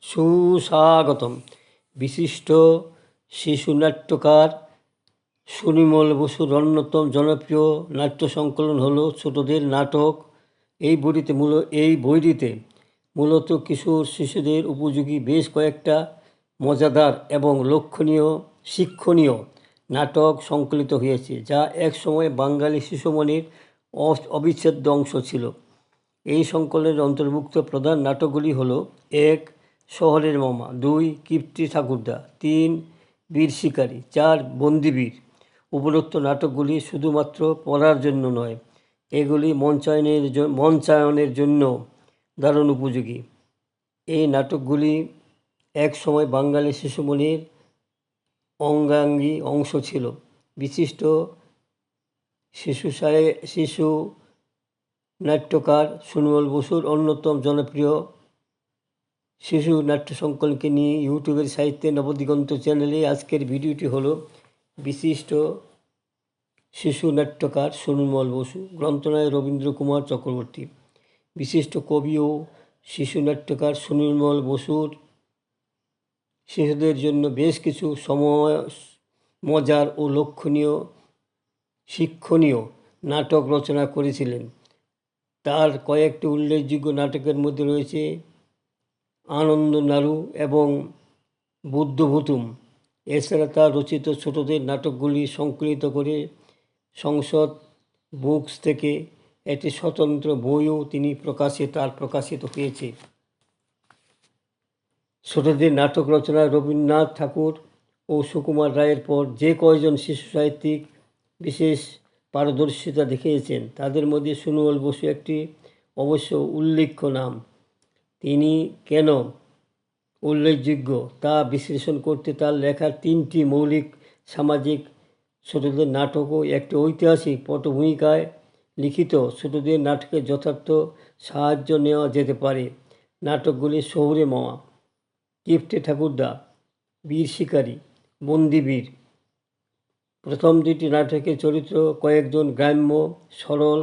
সুস্বাগতম। বিশিষ্ট শিশু নাট্যকার সুনির্মল বসুর অন্যতম জনপ্রিয় নাট্য সংকলন হলো ছোটদের নাটক। এই বইটিতে মূলত কিশোর শিশুদের উপযোগী বেশ কয়েকটা মজাদার এবং শিক্ষণীয় নাটক সংকলিত হয়েছে, যা একসময় বাঙালি শিশুমনের অবিচ্ছেদ্য অংশ ছিল। এই সংকলনের অন্তর্ভুক্ত প্রধান নাটকগুলি হলো: 1. শহরের মামা, 2. কীর্তি ঠাকুরদা, 3. বীর শিকারী, 4. বন্দিবীর। উপরোক্ত নাটকগুলি শুধুমাত্র পড়ার জন্য নয়, এগুলি মঞ্চায়নের জন্য দারুণ উপযোগী। এই নাটকগুলি একসময় বাঙালি শিশুমনের অঙ্গাঙ্গী অংশ ছিল। বিশিষ্ট শিশু নাট্যকার সুনির্মল বসুর অন্যতম জনপ্রিয় শিশু নাট্য সংকলনকে নিয়ে ইউটিউবের সাহিত্যে নবদিগন্ত চ্যানেলে আজকের ভিডিওটি হলো বিশিষ্ট শিশু নাট্যকার সুনির্মল বসু। গ্রন্থনায় রবীন্দ্র কুমার চক্রবর্তী। বিশিষ্ট কবি ও শিশু নাট্যকার সুনির্মল বসুর শিশুদের জন্য বেশ কিছু মজার ও শিক্ষণীয় নাটক রচনা করেছিলেন। তার কয়েকটি উল্লেখযোগ্য নাটকের মধ্যে রয়েছে আনন্দ নাড়ু এবং বুদ্ধভূতুম। এছাড়া তার রচিত ছোটদের নাটকগুলি সংকলিত করে সংসদ বুকস থেকে একটি স্বতন্ত্র বইও প্রকাশিত হয়েছে। ছোটদের নাটক রচনায় রবীন্দ্রনাথ ঠাকুর ও সুকুমার রায়ের পর যে কয়জন শিশু সাহিত্যিক বিশেষ পারদর্শিতা দেখিয়েছেন, তাদের মধ্যে সুনির্মল বসু একটি অবশ্য উল্লেখ্য নাম। তিনি কেন উল্লেখযোগ্য তা বিশ্লেষণ করতে তার লেখার 3টি মৌলিক সামাজিক ছোটদের নাটক ও একটি ঐতিহাসিক পটভূমিকায় লিখিত ছোটদের নাটকের যথার্থ সাহায্য নেওয়া যেতে পারে। নাটকগুলি: শহুরে মামা, কীর্তি ঠাকুরদা, বীর শিকারী, বন্দিবীর। প্রথম দুটি নাটকের চরিত্র কয়েকজন গ্রাম্য সরল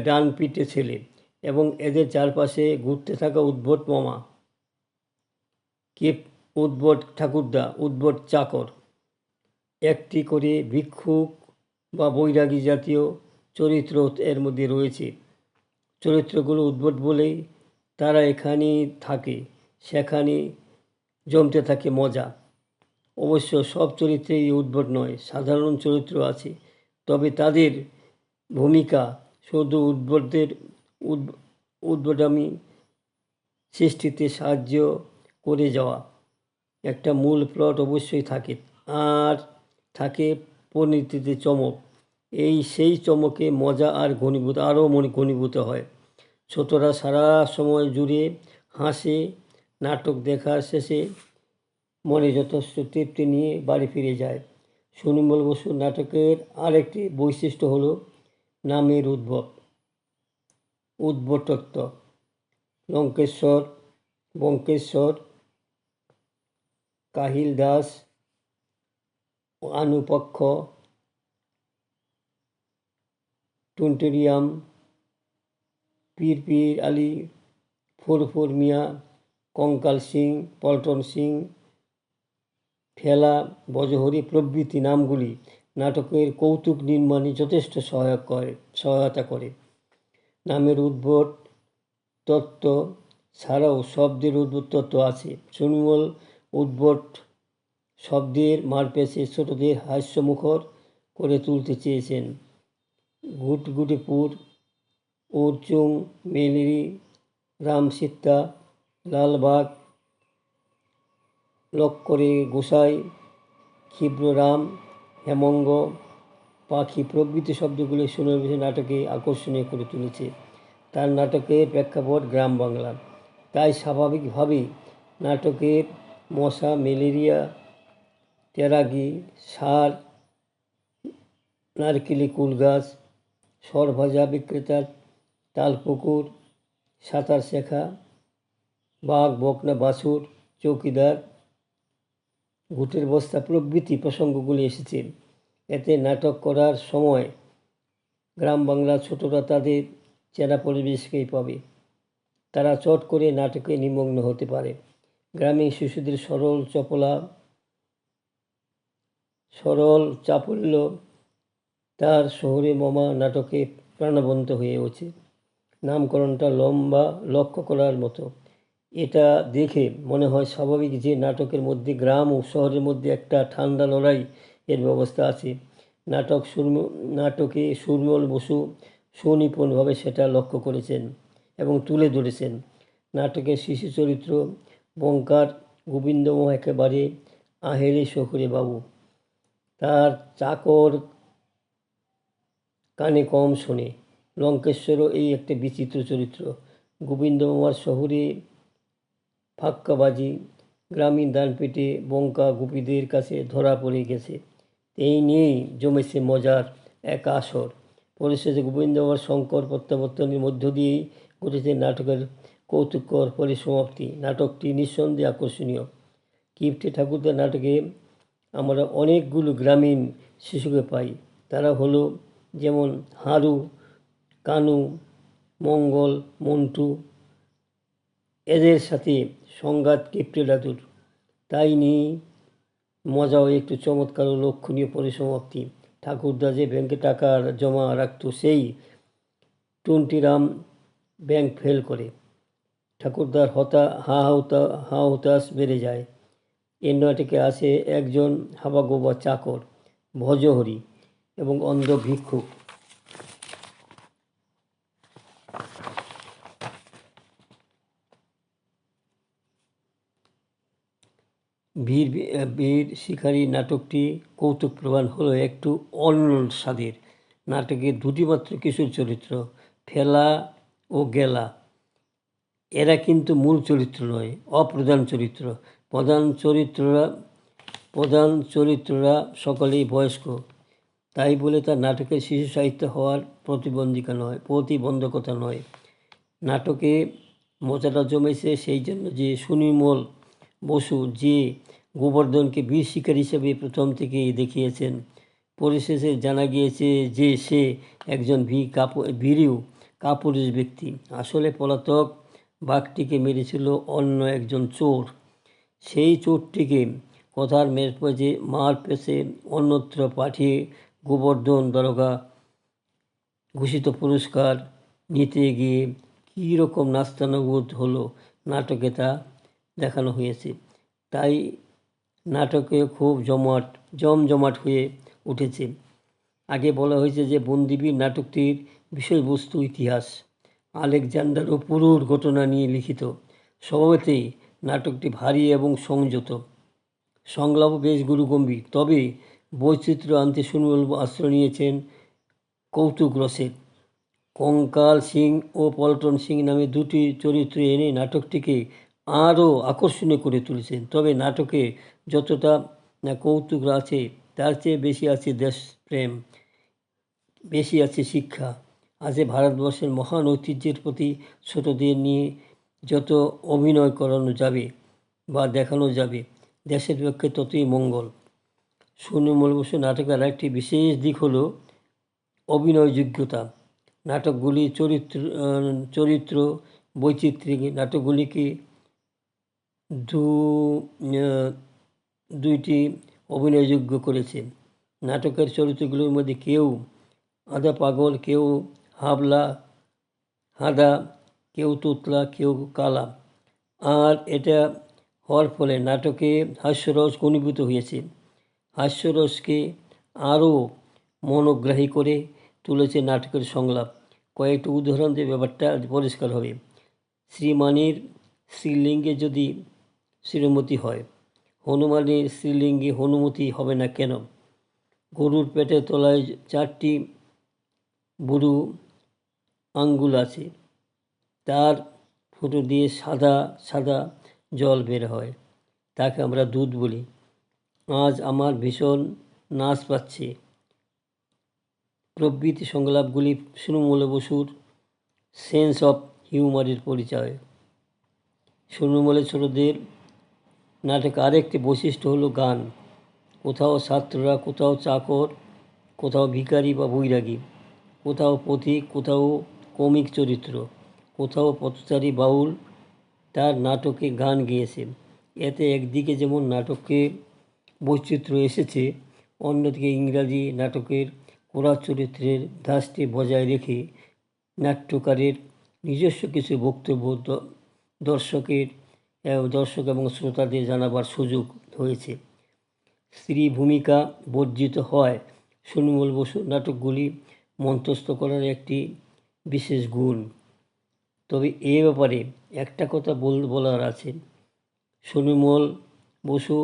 ডানপিটে ছেলে এবং এদের চারপাশে ঘুরতে থাকা উদ্ভট মামা, উদ্ভট ঠাকুরদা, উদ্ভট চাকর। একটি করে ভিক্ষুক বা বৈরাগী জাতীয় চরিত্র এর মধ্যে রয়েছে। চরিত্রগুলো উদ্ভট বলেই তারা এখানেই থাকে, সেখানে জমতে থাকে মজা। অবশ্য সব চরিত্রেই উদ্ভট নয়, সাধারণ চরিত্র আছে, তবে তাদের ভূমিকা শুধু উদ্ভটামি সৃষ্টিতে সাহায্য করে যাওয়া। একটা মূল প্লট অবশ্যই থাকে, আর থাকে পরিণতিতে চমক। সেই চমকে মজা আরও ঘনীভূত হয়। ছোটরা সারা সময় জুড়ে হাসে। নাটক দেখার শেষে মনে যথেষ্ট তৃপ্তি নিয়ে বাড়ি ফিরে যায়। সুনির্মল বসুর নাটকের আরেকটি বৈশিষ্ট্য হলো নামের উদ্ভটত্ব। লঙ্কেশ্বর, বঙ্কেশ্বর, কাহিল দাস, আনুপক্ষ, টুনটুরিয়াম, পীর আলী, ফুরফুর মিয়া, কঙ্কাল সিং, পল্টন সিং, ফেলা, ভজহরি প্রভৃতি নামগুলি নাটকের কৌতুক নির্মাণে যথেষ্ট সহায়তা করে। নামের উদ্ভট তত্ত্ব ছাড়াও শব্দের উদ্ভট তত্ত্ব আছে। সুনির্মল উদ্ভট শব্দের মারপেঁচে ছোটদের হাস্যমুখর করে তুলতে চেয়েছেন। ঘুটঘুটেপুর, উরচুং, মেলেরি, রামসীতা, লালবাগ, লক্করে গোসাই, ক্ষিপ্ররাম, হেমঙ্গ, পাখি প্রভৃতি শব্দগুলি সুনির্মল নাটকে আকর্ষণীয় করে তুলেছে। তার নাটকের প্রেক্ষাপট গ্রাম বাংলা, তাই স্বাভাবিকভাবেই নাটকের মশা, ম্যালেরিয়া, টেরাগি, সার, নারকেলি কুল গাছ, সরভাজা বিক্রেতার তালপুকুর, সাঁতার শেখা, বাঘ, বকনা, বাছুর, চৌকিদার, ঘুটের বস্তা প্রভৃতি প্রসঙ্গগুলি এসেছে। এতে নাটক করার সময় গ্রাম বাংলার ছোটরা তাদের চেনা পরিবেশকেই পাবে। তারা চট করে নাটকে নিমগ্ন হতে পারে। গ্রামীণ শিশুদের সরল চাপল্য তার শহুরে মামা নাটকে প্রাণবন্ত হয়ে ওঠে। নামকরণটা লক্ষ্য করার মতো। এটা দেখে মনে হয় স্বাভাবিক যে নাটকের মধ্যে গ্রাম ও শহরের মধ্যে একটা ঠান্ডা লড়াই এর ব্যবস্থা আছে। নাটকে সুরমল বসু সুনিপুণভাবে সেটা লক্ষ্য করেছেন এবং তুলে ধরেছেন। নাটকের শিশু চরিত্র বঙ্কার গোবিন্দমোহ একেবারে আহেরে শহুরে বাবু। তার চাকর কানে কম শোনে। লঙ্কেশ্বরও এই একটা বিচিত্র চরিত্র। গোবিন্দমামার শহুরে ফাক্কাবাজি গ্রামীণ দানপেটে বঙ্কা গোপীদের কাছে ধরা পড়ে গেছে। এই নিয়েই জমেছে মজার এক আসর। পরিশেষে গোবিন্দমামার শঙ্কর প্রত্যাবর্তনের মধ্য দিয়েই ঘটেছে নাটকের কৌতুককর পরিসমাপ্তি। নাটকটি নিঃসন্দেহে আকর্ষণীয়। কিপ্টে ঠাকুরদার নাটকে আমরা অনেকগুলো গ্রামীণ শিশুকে পাই। তারা হলো যেমন হারু, কানু, মঙ্গল, মন্টু। এদের সাথে সংঘাত কিপ্টে দাদুর। তাই নিয়ে মজাও একটু চমৎকার ও লক্ষণীয় পরিসমাপ্তি। ঠাকুরদা যে ব্যাংকে টাকা জমা রাখত সেই টুনটিরাম ব্যাংক ফেল করে। ঠাকুরদার হতাশ বেড়ে যায়। এর নাটকে আসে একজন হাবাগোবা চাকর, ভজহরি এবং অন্ধ ভিক্ষুক। বীর শিকারী নাটকটি কৌতুকপ্রধান হলো একটু অন্য স্বাদের। নাটকে দুটি মাত্র কিশোর চরিত্র, ফেলা ও গেলা। এরা কিন্তু মূল চরিত্র নয়, অপ্রধান চরিত্র। প্রধান চরিত্ররা সকলেই বয়স্ক। তাই বলে তার নাটকের শিশু সাহিত্য হওয়ার প্রতিবন্ধকতা নয়। নাটকে মজাটা জমেছে সেই জন্য যে সুনির্মল বসু যে গোবর্ধনকে বীর শিকার হিসেবে প্রথম থেকেই দেখিয়েছেন। পরিশেষে জানা গিয়েছে যে সে একজন ভীরু কাপুরুষ ব্যক্তি। আসলে পলাতক বাঘটিকে মেরেছিল অন্য একজন চোর। সেই চোরটিকে কথার মার পেছে অন্যত্র পাঠিয়ে গোবর্ধন দারোগা ঘোষিত পুরস্কার নিতে গিয়ে কী রকম নাস্তানুবোধ হলো নাটকে তা দেখানো হয়েছে। তাই নাটকে খুব জমজমাট হয়ে উঠেছে। আগে বলা হয়েছে যে বন্দিবীর নাটকটির বিষয়বস্তু ইতিহাস, আলেকজান্ডার ও পুরুর ঘটনা নিয়ে লিখিত। স্বভাবতেই নাটকটি ভারী এবং সংযত, সংলাপও বেশ গুরুগম্ভীর। তবে বৈচিত্র্য আনতে সুনির্মল আশ্রয় নিয়েছেন কৌতুক রসের। কঙ্কাল সিং ও পল্টন সিং নামে দুটি চরিত্র এনে নাটকটিকে আরও আকর্ষণীয় করে তুলেছেন। তবে নাটকে যতটা কৌতুক আছে তার চেয়ে বেশি আছে দেশপ্রেম, বেশি আছে শিক্ষা, আছে ভারতবর্ষের মহান ঐতিহ্যের প্রতি ছোটদের নিয়ে যত অভিনয় করানো যাবে বা দেখানো যাবে দেশের পক্ষে ততই মঙ্গল। সুনির্মল বসু নাটকের আরেকটি বিশেষ দিক হলো অভিনয়যোগ্যতা। নাটকগুলি চরিত্র বৈচিত্রিক নাটকগুলিকে দুইটি অভিনয়যোগ্য করেছে। নাটকের চরিত্রগুলোর মধ্যে কেউ আধা পাগল, কেউ হাদা, কেউ তোতলা, কেউ কালা। আর এটা হওয়ার ফলে নাটকে হাস্যরস ঘনীভূত হয়েছে। হাস্যরসকে আরও মনোগ্রাহী করে তুলেছে নাটকের সংলাপ। কয়েকটি উদাহরণ দিয়ে ব্যাপারটা পরিষ্কার হবে। শ্রীমানের শ্রীলিঙ্গে যদি শ্রীমতী হয়, হনুমানের শ্রীলিঙ্গে হনুমতি হবে না কেন? গরুর পেটের তলায় 4টি বুড়ো আঙ্গুল আছে, তার ফুটো দিয়ে সাদা জল বের হয়, তাকে আমরা দুধ বলি। আজ আমার ভীষণ নাচ পাচ্ছে প্রভৃতি সংলাপগুলি সুনির্মল বসুর সেন্স অফ হিউমারের পরিচয়। সুনির্মলের ছোটদের নাটকে আরেকটি বৈশিষ্ট্য হলো গান। কোথাও ছাত্ররা, কোথাও চাকর, কোথাও ভিখারি বা বৈরাগী, কোথাও পথিক, কোথাও কমিক চরিত্র। কোথাও পথচারী বাউল তার নাটকে গান গেয়েছে। এতে একদিকে যেমন নাটকে বৈচিত্র্য এসেছে, অন্যদিকে ইংরাজি নাটকের কোরা চরিত্রের ধাঁচটি বজায় রেখে নাট্যকারের নিজস্ব কিছু বক্তব্য দর্শক এবং শ্রোতাদের জানাবার সুযোগ হয়েছে। স্ত্রী ভূমিকা বর্জিত হয় সুনির্মল বসুর নাটকগুলি মঞ্চস্থ করার একটি বিশেষ গুণ। তবে এ ব্যাপারে একটা কথা বলার আছে। সুনির্মল বসু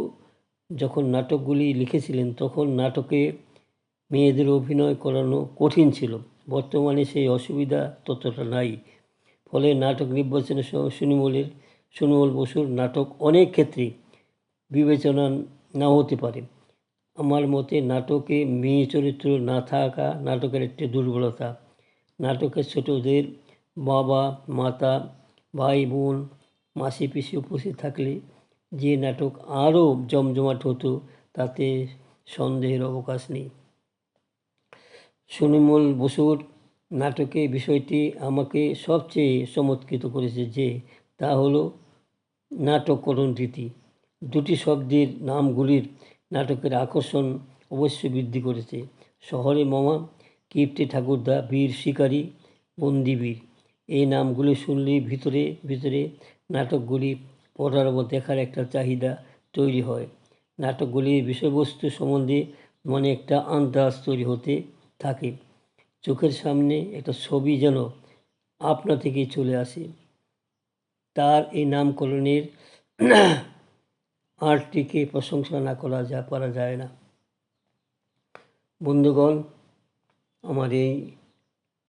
যখন নাটকগুলি লিখেছিলেন তখন নাটকে মেয়েদের অভিনয় করানো কঠিন ছিল। বর্তমানে সেই অসুবিধা ততটা নাই। ফলে নাটক নির্বাচনের সময় সুনির্মল বসুর নাটক অনেক ক্ষেত্রে বিবেচনা নাও হতে পারে। আমার মতে নাটকে মেয়ে চরিত্র না থাকা নাটকের একটি দুর্বলতা। নাটকের ছোটদের বাবা, মাতা, ভাই, বোন, মাসি, পিসি উপস্থিত থাকলে যে নাটক আরও জমজমাট হতো তাতে সন্দেহের অবকাশ নেই। সুনির্মল বসুর নাটকে বিষয়টি আমাকে সবচেয়ে চমৎকৃত করেছে যে তা হলো নাটককরণ রীতি। দুটি শব্দের নামগুলির নাটকের আকর্ষণ অবশ্যই বৃদ্ধি করেছে। শহরে মামা, কীর্তি ঠাকুরদা, বীর শিকারী, বন্দিবীর এই নামগুলি শুনলেই ভিতরে ভিতরে নাটকগুলি পড়ার বা দেখার একটা চাহিদা তৈরি হয়। নাটকগুলির বিষয়বস্তু সম্বন্ধে মনে একটা আন্দাজ তৈরি হতে থাকে। চোখের সামনে একটা ছবি যেন আপনা থেকেই চলে আসে। তার এই নামকরণের আর্টটিকে প্রশংসা না করা যায় না। বন্ধুগণ, আমার এই